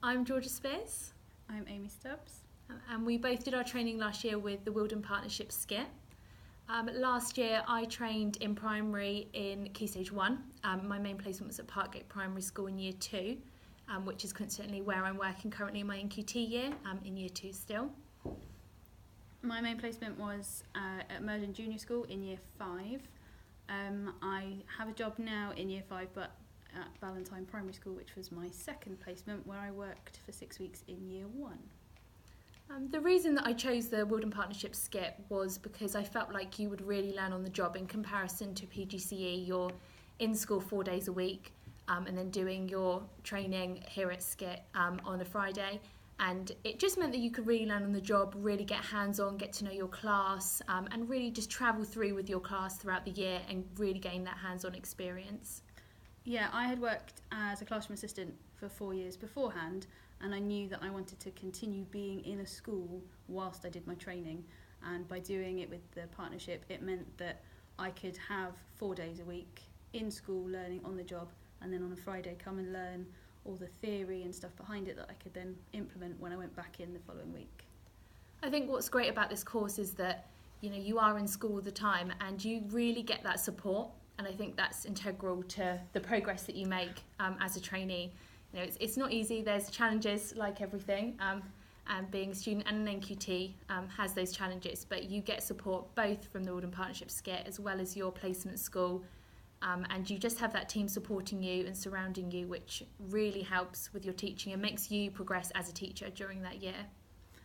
I'm Georgia Spears, I'm Amy Stubbs. and we both did our training last year with the Wildern Partnership SCITT. Last year I trained in primary in Key Stage 1. My main placement was at Parkgate Primary School in Year 2, which is coincidentally where I'm working currently in my NQT year, in Year 2 still. My main placement was at Wildern Junior School in Year 5. I have a job now in Year 5, but at Wildern Primary School, which was my second placement, where I worked for 6 weeks in Year 1. The reason that I chose the Wildern Partnership SCITT was because I felt like you would really learn on the job in comparison to PGCE. You're in school 4 days a week and then doing your training here at SCITT on a Friday. And it just meant that you could really learn on the job, really get hands-on, get to know your class, and really just travel through with your class throughout the year and really gain that hands-on experience. Yeah, I had worked as a classroom assistant for 4 years beforehand, and I knew that I wanted to continue being in a school whilst I did my training. And by doing it with the partnership, it meant that I could have 4 days a week in school learning on the job, and then on a Friday come and learn all the theory and stuff behind it that I could then implement when I went back in the following week. I think what's great about this course is that you are in school all the time and you really get that support, and I think that's integral to the progress that you make as a trainee. It's not easy. There's challenges like everything, and being a student and an NQT has those challenges, but you get support both from the Wildern Partnership SCITT as well as your placement school, and you just have that team supporting you and surrounding you, which really helps with your teaching and makes you progress as a teacher during that year.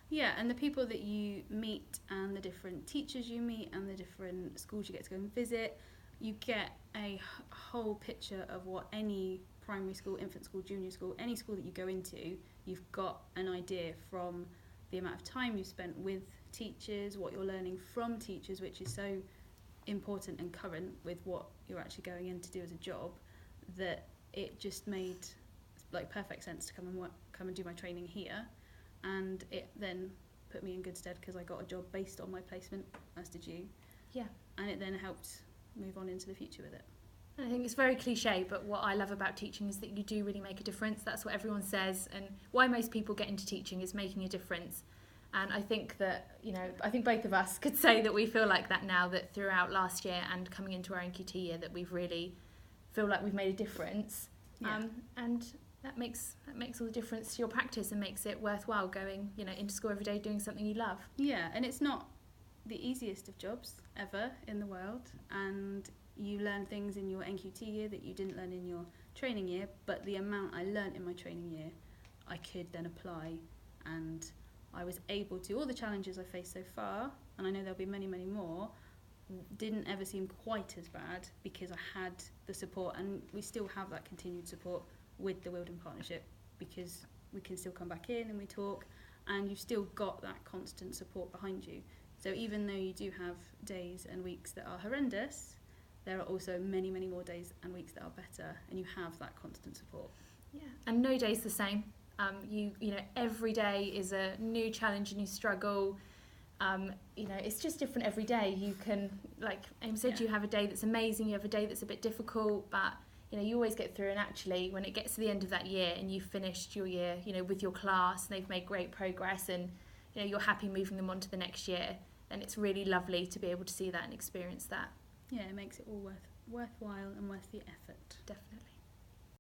Yeah, and the people that you meet and the different teachers you meet and the different schools you get to go and visit, you get a whole picture of what any primary school, infant school, junior school, any school that you go into, you've got an idea from the amount of time you've spent with teachers, what you're learning from teachers, which is so important and current with what you're actually going in to do as a job, that it just made perfect sense to come and do my training here. And it then put me in good stead because I got a job based on my placement, as did you. Yeah. And it then helped move on into the future with it. I think it's very cliche, but what I love about teaching is that you do really make a difference. That's what everyone says, and why most people get into teaching is making a difference. And I think that, I think both of us could say that we feel like that now, that throughout last year and coming into our NQT year, that we've really feel like we've made a difference. Yeah. And that makes all the difference to your practice and makes it worthwhile going, into school every day doing something you love. Yeah, and it's not the easiest of jobs ever in the world, and you learn things in your NQT year that you didn't learn in your training year, but the amount I learnt in my training year, I could then apply, and I was able to. All the challenges I faced so far, and I know there'll be many, many more, didn't ever seem quite as bad because I had the support, and we still have that continued support with the Wildern Partnership, because we can still come back in and we talk, and you've still got that constant support behind you. So even though you do have days and weeks that are horrendous, there are also many, many more days and weeks that are better, and you have that constant support. Yeah, and no day's the same. Every day is a new challenge, a new struggle. It's just different every day. You can, like Aim said, You have a day that's amazing, you have a day that's a bit difficult, but you always get through. And actually, when it gets to the end of that year and you've finished your year, with your class, and they've made great progress, and you're happy moving them on to the next year, then it's really lovely to be able to see that and experience that. Yeah, it makes it all worthwhile and worth the effort. Definitely.